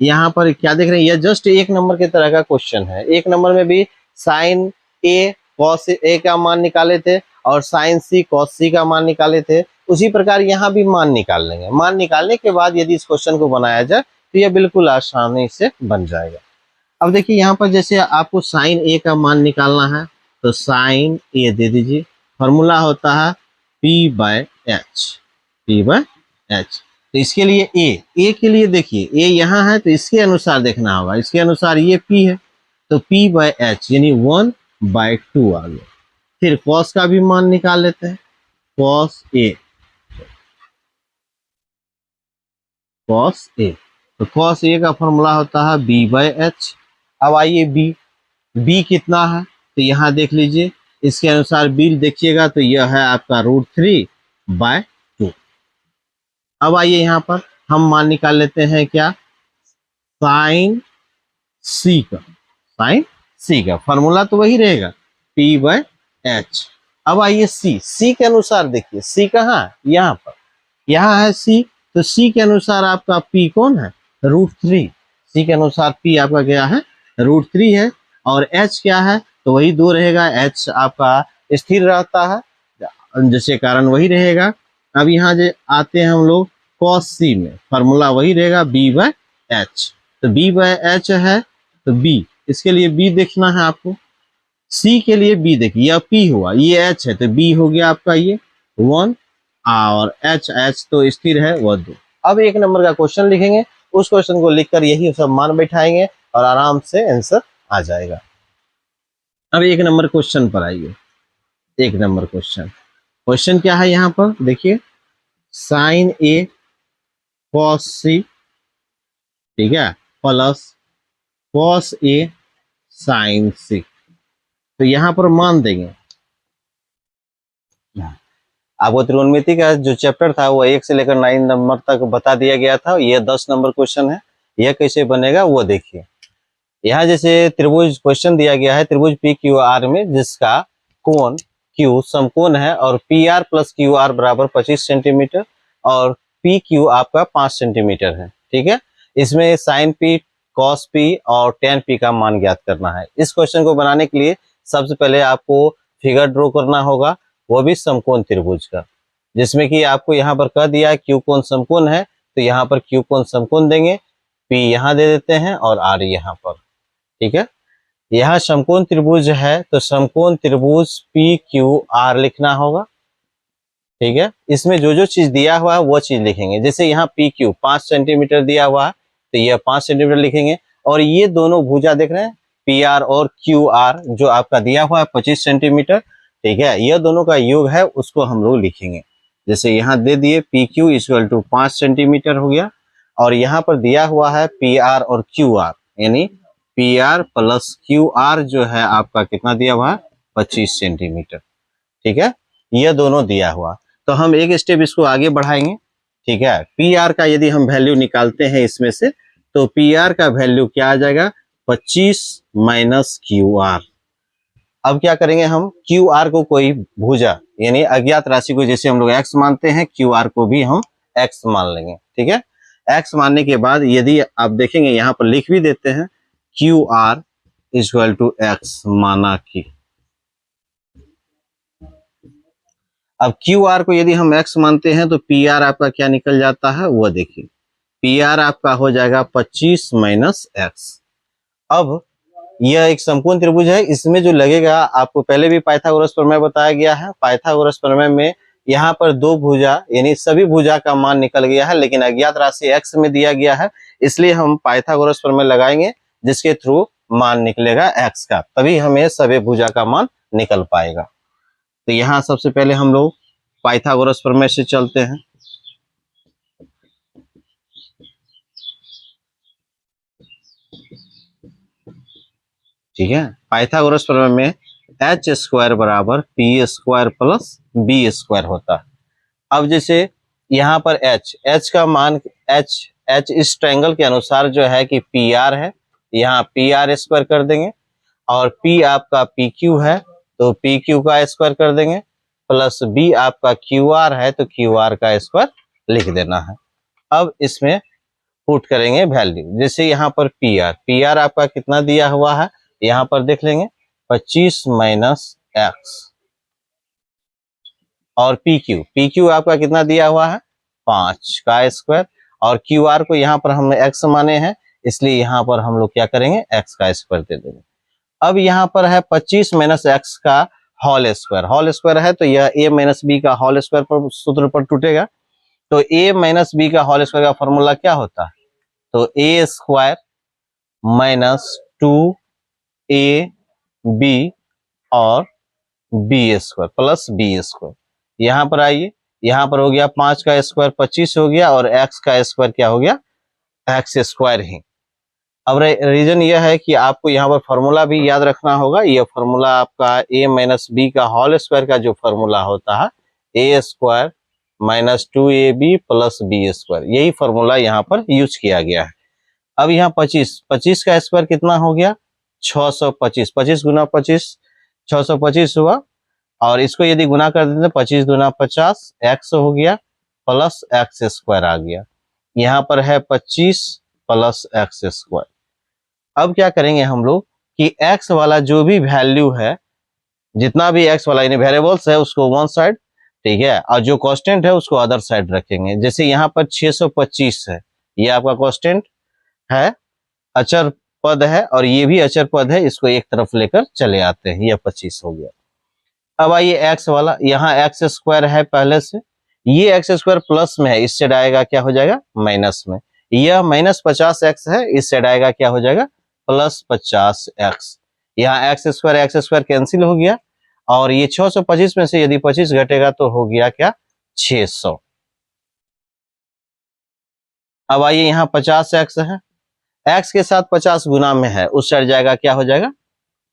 [SPEAKER 1] यहाँ पर क्या देख रहे हैं, यह जस्ट एक नंबर के तरह का क्वेश्चन है। एक नंबर में भी साइन ए कॉस ए का मान निकाले थे और साइन सी कॉस सी का मान निकाले थे, उसी प्रकार यहाँ भी मान निकाल लेंगे। मान निकालने के बाद यदि इस क्वेश्चन को बनाया जाए तो यह बिल्कुल आसानी से बन जाएगा। अब देखिए यहाँ पर जैसे आपको साइन ए का मान निकालना है तो साइन ए दे दीजिए, फॉर्मूला होता है P by H, P by H. तो इसके लिए ए के लिए देखिए ए यहाँ है तो इसके अनुसार देखना होगा, इसके अनुसार ये पी है तो पी बाय एच यानी 1/2 आ गया। फिर कॉस का भी मान निकाल लेते हैं, कॉस ए, कॉस ए, तो कॉस ए का फॉर्मूला होता है बी बाय एच। अब आइए बी कितना है तो यहाँ देख लीजिए, इसके अनुसार बी देखिएगा तो यह है आपका √3/2। अब आइए यहाँ पर हम मान निकाल लेते हैं क्या, साइन सी का, साइन सी का फॉर्मूला तो वही रहेगा पी बाय एच। अब आइए सी के अनुसार देखिए, सी कहाँ है, यहाँ पर, यहाँ है सी, तो सी के अनुसार आपका पी कौन है, √3। सी के अनुसार पी आपका क्या है, √3 है। और एच क्या है तो वही 2 रहेगा, एच आपका स्थिर रहता है जिसके कारण वही रहेगा। अब यहाँ जो आते हैं हम लोग कॉस सी में, फॉर्मूला वही रहेगा बी बाय एच, तो बी बाय एच है तो बी, इसके लिए बी देखना है आपको। सी के लिए बी देखिए, यह पी हुआ, ये एच है तो बी हो गया आपका ये 1 और एच तो स्थिर है वह 2। अब एक नंबर का क्वेश्चन लिखेंगे, उस क्वेश्चन को लिखकर यही सब मान बैठाएंगे और आराम से आंसर आ जाएगा। अब एक नंबर क्वेश्चन पर आइए, एक नंबर क्वेश्चन क्या है यहाँ पर देखिए, साइन ए कॉस सी, ठीक है, प्लस कॉस ए साइन सी, तो यहाँ पर मान देंगे। आपको त्रिकोणमिति का जो चैप्टर था वो 1 से लेकर 9 नंबर तक बता दिया गया था, यह 10 नंबर क्वेश्चन है। यह कैसे बनेगा वो देखिए। यहाँ जैसे त्रिभुज क्वेश्चन दिया गया है, त्रिभुज पी क्यू आर में जिसका कोण क्यू समकोण है और P R plus Q are बराबर 25 सेंटीमीटर और पी क्यू आपका 5 सेंटीमीटर है, ठीक है। इसमें साइन पी, कॉस पी और टेन पी का मान ज्ञात करना है। इस क्वेश्चन को बनाने के लिए सबसे पहले आपको फिगर ड्रॉ करना होगा, वो भी समकोण त्रिभुज का, जिसमें कि आपको यहाँ पर कह दिया है क्यू कोण समकोण है, तो यहाँ पर क्यू कोण समकोण देंगे, पी यहाँ दे देते हैं और आर यहाँ पर, ठीक है। यहाँ समकोण त्रिभुज है तो समकोण त्रिभुज पी क्यू आर लिखना होगा, ठीक है। इसमें जो जो चीज दिया हुआ है वो चीज लिखेंगे। जैसे यहाँ पी क्यू 5 सेंटीमीटर दिया हुआ है तो यह 5 सेंटीमीटर लिखेंगे, और ये दोनों भुजा देख रहे हैं पी आर और क्यू आर जो आपका दिया हुआ है 25 सेंटीमीटर, ठीक है, यह दोनों का योग है उसको हम लोग लिखेंगे। जैसे यहाँ दे दिए P Q equal to 5 centimetre हो गया, और यहाँ पर दिया हुआ है पी आर और क्यू आर, यानी P R plus Q R जो है आपका कितना दिया हुआ है 25 सेंटीमीटर, ठीक है, यह दोनों दिया हुआ। तो हम एक स्टेप इसको आगे बढ़ाएंगे, ठीक है। पी आर का यदि हम वैल्यू निकालते हैं इसमें से तो पी आर का वैल्यू क्या आ जाएगा 25 माइनस क्यू आर। अब क्या करेंगे हम, क्यू आर को कोई भुजा यानी अज्ञात राशि को जैसे हम लोग एक्स मानते हैं, क्यू आर को भी हम एक्स मान लेंगे, ठीक है। एक्स मानने के बाद यदि आप देखेंगे यहाँ पर लिख भी देते हैं Q R equal to X, माना कि अब क्यू आर को यदि हम एक्स मानते हैं तो पी आर आपका क्या निकल जाता है वो देखिए, पी आर आपका हो जाएगा 25 माइनस एक्स। अब यह एक समकोण त्रिभुज है, इसमें जो लगेगा आपको पहले भी पाइथागोरस प्रमेय बताया गया है। पाइथागोरस प्रमेय में यहाँ पर दो भुजा यानी सभी भुजा का मान निकल गया है, लेकिन अज्ञात राशि एक्स में दिया गया है, इसलिए हम पाइथागोरस प्रमेय लगाएंगे जिसके थ्रू मान निकलेगा एक्स का, तभी हमें सभी भुजा का मान निकल पाएगा। तो यहाँ सबसे पहले हम लोग पाइथागोरस प्रमेय से चलते हैं। ठीक है, पाइथागोरस प्रमेय में एच स्क्वायर बराबर P square plus B square होता है। अब जैसे यहाँ पर एच का मान एच इस ट्रायंगल के अनुसार जो है कि पी आर है, यहाँ पी आर स्क्वायर कर देंगे, और पी आपका पी क्यू है तो पी क्यू का स्क्वायर कर देंगे, प्लस बी आपका क्यू आर है तो क्यू आर का स्क्वायर लिख देना है। अब इसमें पुट करेंगे वैल्यू। जैसे यहाँ पर पी आर आपका कितना दिया हुआ है, यहाँ पर देख लेंगे 25 माइनस एक्स, और पी क्यू आपका कितना दिया हुआ है 5 का स्क्वायर, और क्यू आर को यहाँ पर हमने एक्स माने हैं, इसलिए यहाँ पर हम लोग क्या करेंगे एक्स का स्क्वायर दे देंगे। अब यहाँ पर है 25 माइनस एक्स का होल स्क्वायर है, तो यह ए माइनस बी का होल स्क्वायर पर सूत्र पर टूटेगा। तो ए माइनस बी का होल स्क्वायर का फॉर्मूला क्या होता है, तो ए स्क्वायर माइनस 2 बी और B square plus B square. यहाँ पर आइए, यहाँ पर हो गया 5 का स्क्वायर 25 हो गया, और एक्स का स्क्वायर क्या हो गया एक्स स्क्वायर ही। अब रीजन यह है कि आपको यहाँ पर फॉर्मूला भी याद रखना होगा। यह फॉर्मूला आपका ए माइनस बी का होल स्क्वायर का जो फॉर्मूला होता है A square minus 2ab plus B square, यही फॉर्मूला यहाँ पर यूज किया गया है। अब यहाँ 25 का स्क्वायर कितना हो गया 625, 25 गुना 25 625 हुआ, और इसको यदि गुना कर देते 25 गुना 50 एक्स हो गया प्लस एक्स स्क्वायर आ गया। यहाँ पर है 25 प्लस एक्स स्क्वायर। अब क्या करेंगे हम लोग कि x वाला जो भी वैल्यू है, जितना भी x वाला यानी वेरिएबल्स है उसको वन साइड, ठीक है, और जो कांस्टेंट है उसको अदर साइड रखेंगे। जैसे यहाँ पर 625 है, ये आपका कांस्टेंट है, अचर पद है, और ये भी अचर पद है, इसको एक तरफ लेकर चले आते हैं, यह 25 हो गया। अब आइए x वाला, यहाँ एक्स स्क्वायर है पहले से, ये एक्स स्क्वायर प्लस में है, इस साइड आएगा क्या हो जाएगा माइनस में। यह माइनस 50x है, इस साइड आएगा क्या हो जाएगा प्लस 50x। यहाँ एक्स स्क्वायर कैंसिल हो गया, और ये 625 में से यदि 25 घटेगा तो हो गया क्या 600। अब आइए यहाँ 50x है, x के साथ 50 गुना में है, उस साइड जाएगा क्या हो जाएगा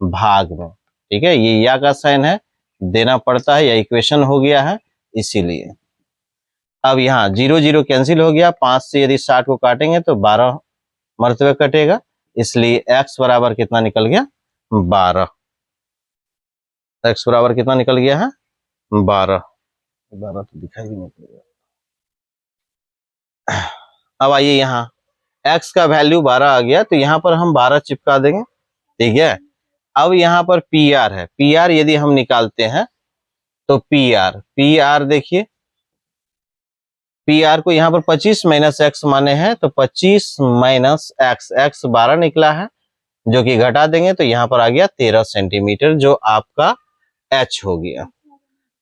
[SPEAKER 1] भाग में, ठीक है, ये या का साइन है देना पड़ता है, या इक्वेशन हो गया है इसीलिए। अब यहाँ 0 0 कैंसिल हो गया, 5 से यदि 60 को काटेंगे तो 12 मरतबे कटेगा, इसलिए x बराबर कितना निकल गया 12। x बराबर कितना निकल गया है 12 तो दिखाई भी नहीं पड़ेगा। अब आइए यहाँ x का वैल्यू 12 आ गया, तो यहाँ पर हम 12 चिपका देंगे, ठीक है। अब यहाँ पर PR है, PR यदि हम निकालते हैं तो PR देखिए, PR को यहाँ पर 25 माइनस एक्स माने हैं, तो 25 माइनस एक्स 12 निकला है, जो कि घटा देंगे तो यहाँ पर आ गया 13 सेंटीमीटर, जो आपका H हो गया,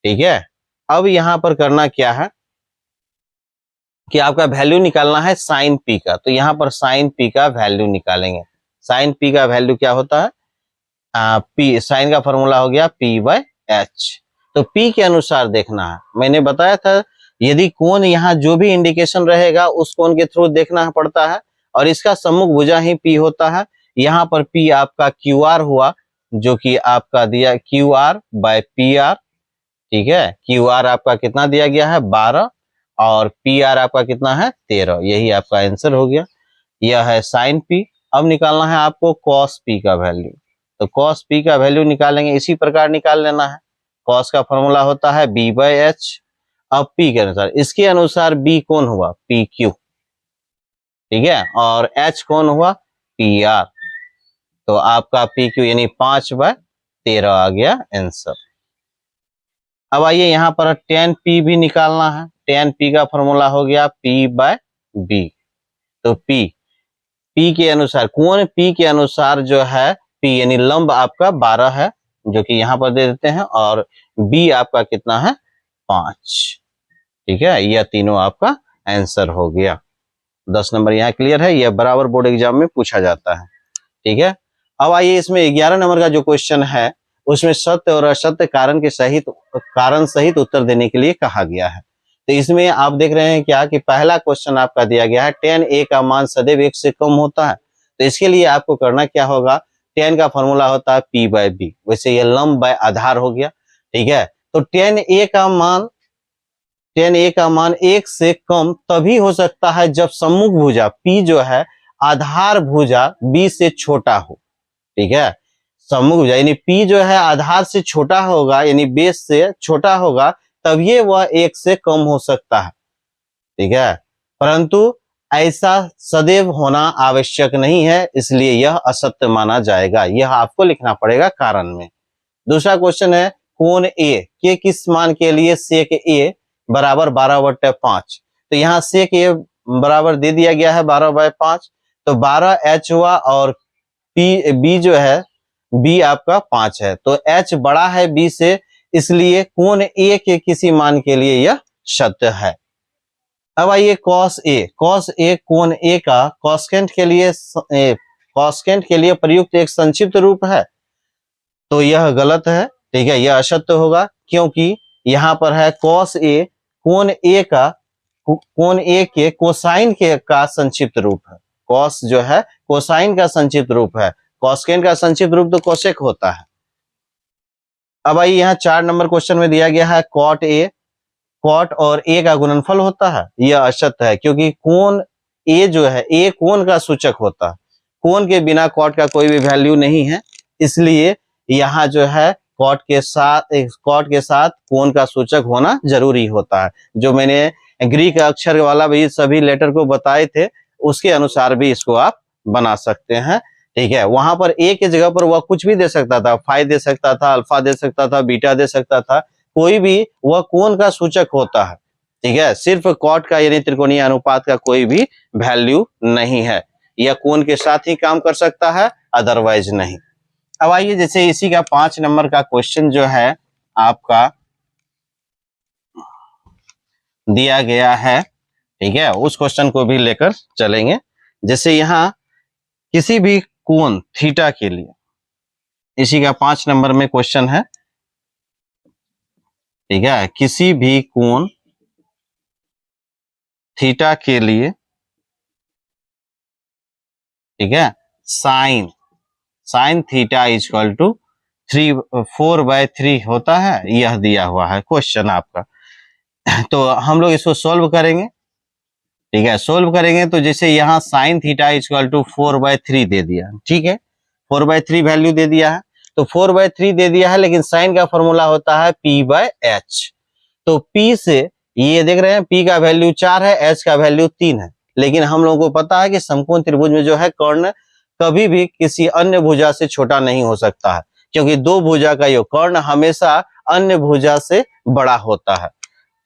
[SPEAKER 1] ठीक है। अब यहाँ पर करना क्या है कि आपका वैल्यू निकालना है साइन P का, तो यहाँ पर साइन P का वैल्यू निकालेंगे। साइन P का वैल्यू क्या होता है P, साइन का फॉर्मूला हो गया P/H। तो P के अनुसार देखना है, मैंने बताया था यदि कोण यहाँ जो भी इंडिकेशन रहेगा उस कोण के थ्रू देखना पड़ता है, और इसका सम्मुख भुजा ही P होता है। यहाँ पर P आपका QR हुआ, जो कि आपका दिया QR/PR, ठीक है। QR आपका कितना दिया गया है 12, और PR आपका कितना है 13, यही आपका आंसर हो गया। यह है साइन P। अब निकालना है आपको कॉस P का वैल्यू, तो कॉस P का वैल्यू निकालेंगे, इसी प्रकार निकाल लेना है। कॉस का फॉर्मूला होता है B/H। अब P के अनुसार, इसके अनुसार B कौन हुआ PQ, ठीक है, और H कौन हुआ PR, तो आपका PQ यानी 5/13 आ गया आंसर। अब आइए यहाँ पर tan P भी निकालना है, tan P का फॉर्मूला हो गया P/B। तो P के अनुसार, कोण P के अनुसार जो है P यानी लंब आपका 12 है, जो कि यहाँ पर दे देते हैं, और B आपका कितना है 5, ठीक है। यह तीनों आपका आंसर हो गया। 10 नंबर यहाँ क्लियर है, यह बराबर बोर्ड एग्जाम में पूछा जाता है, ठीक है। अब आइए इसमें 11 नंबर का जो क्वेश्चन है उसमें सत्य और असत्य कारण सहित उत्तर देने के लिए कहा गया है। तो इसमें आप देख रहे हैं क्या कि पहला क्वेश्चन आपका दिया गया है tan A का मान सदैव 1 से कम होता है, तो इसके लिए आपको करना क्या होगा, tan का फॉर्मूला होता है P/B, वैसे ये लंब बाय आधार हो गया, ठीक है। तो tan A का मान 1 से कम तभी हो सकता है जब सम्मुख भुजा P जो है आधार भुजा B से छोटा हो, ठीक है। सम्मुख भुजा यानी P जो है आधार से छोटा होगा, यानी बेस से छोटा होगा, तब ये वह 1 से कम हो सकता है, ठीक है। परंतु ऐसा सदैव होना आवश्यक नहीं है, इसलिए यह असत्य माना जाएगा। यह आपको लिखना पड़ेगा कारण में। दूसरा क्वेश्चन है कोण ए के किस मान के लिए सेक ए बराबर 12/5। तो यहाँ सेक ए बराबर दे दिया गया है 12/5, तो 12h हुआ और पी बी जो है बी आपका 5 है, तो h बड़ा है b से, इसलिए कोण ए के किसी मान के लिए यह सत्य है। अब आइए कॉस ए कोण ए का कॉस्केंट के लिए प्रयुक्त एक संक्षिप्त रूप है, तो यह गलत है। ठीक है, यह असत्य होगा, क्योंकि यहाँ पर है कॉस ए कोण ए के कोसाइन के का संक्षिप्त रूप है। कॉस जो है कोसाइन का संक्षिप्त रूप है, कॉस्केंट का संक्षिप्त रूप तो कोसेक होता है। अब आइए यहाँ 4 नंबर क्वेश्चन में दिया गया है कॉट और ए का गुणनफल होता है, यह असत्य है, क्योंकि कोण ए जो है ए कोण का सूचक होता है, कोण के बिना कॉट का कोई भी वैल्यू नहीं है, इसलिए यहाँ जो है कॉट के साथ कोण का सूचक होना जरूरी होता है। जो मैंने ग्रीक अक्षर वाला भी सभी लेटर को बताए थे, उसके अनुसार भी इसको आप बना सकते हैं। ठीक है, वहां पर ए के जगह पर वह कुछ भी दे सकता था, फाई दे सकता था, अल्फा दे सकता था, बीटा दे सकता था, कोई भी वह कोण का सूचक होता है। ठीक है, सिर्फ कॉट का यानी त्रिकोणीय अनुपात का कोई भी वैल्यू नहीं है, यह कोण के साथ ही काम कर सकता है, अदरवाइज नहीं। अब आइए जैसे इसी का 5 नंबर का क्वेश्चन जो है आपका दिया गया है, ठीक है, उस क्वेश्चन को भी लेकर चलेंगे। जैसे यहाँ किसी भी कोण थीटा के लिए, इसी का 5 नंबर में क्वेश्चन है। ठीक है, किसी भी कोण थीटा के लिए, ठीक है, साइन थीटा इक्वल टू 4/3 होता है, यह दिया हुआ है क्वेश्चन आपका। तो हम लोग इसको सोल्व करेंगे। ठीक है, सोल्व करेंगे तो जैसे यहाँ साइन थीटा इक्वल टू 4/3 दे दिया, ठीक है, 4/3 वैल्यू दे दिया है, तो 4/3 दे दिया है, लेकिन साइन का फॉर्मूला होता है p/h। तो p से ये देख रहे हैं p का वैल्यू 4 है, h का वैल्यू 3 है, लेकिन हम लोगों को पता है कि समकोण त्रिभुज में जो है कर्ण कभी भी किसी अन्य भुजा से छोटा नहीं हो सकता है, क्योंकि दो भुजा का योग कर्ण हमेशा अन्य भुजा से बड़ा होता है।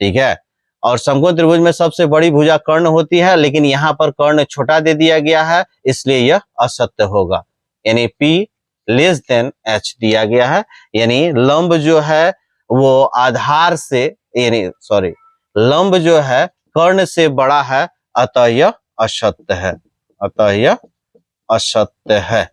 [SPEAKER 1] ठीक है, और समकोण त्रिभुज में सबसे बड़ी भुजा कर्ण होती है, लेकिन यहाँ पर कर्ण छोटा दे दिया गया है, इसलिए यह असत्य होगा, यानी p लेस देन h दिया गया है, यानी लंब जो है वो आधार से लंब जो है कर्ण से बड़ा है, अतः यह असत्य है।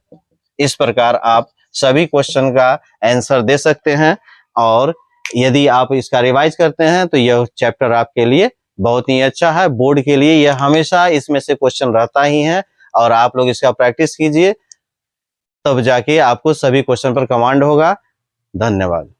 [SPEAKER 1] इस प्रकार आप सभी क्वेश्चन का आंसर दे सकते हैं, और यदि आप इसका रिवाइज करते हैं तो यह चैप्टर आपके लिए बहुत ही अच्छा है। बोर्ड के लिए यह हमेशा इसमें से क्वेश्चन रहता ही है, और आप लोग इसका प्रैक्टिस कीजिए, तब जाके आपको सभी क्वेश्चन पर कमांड होगा। धन्यवाद।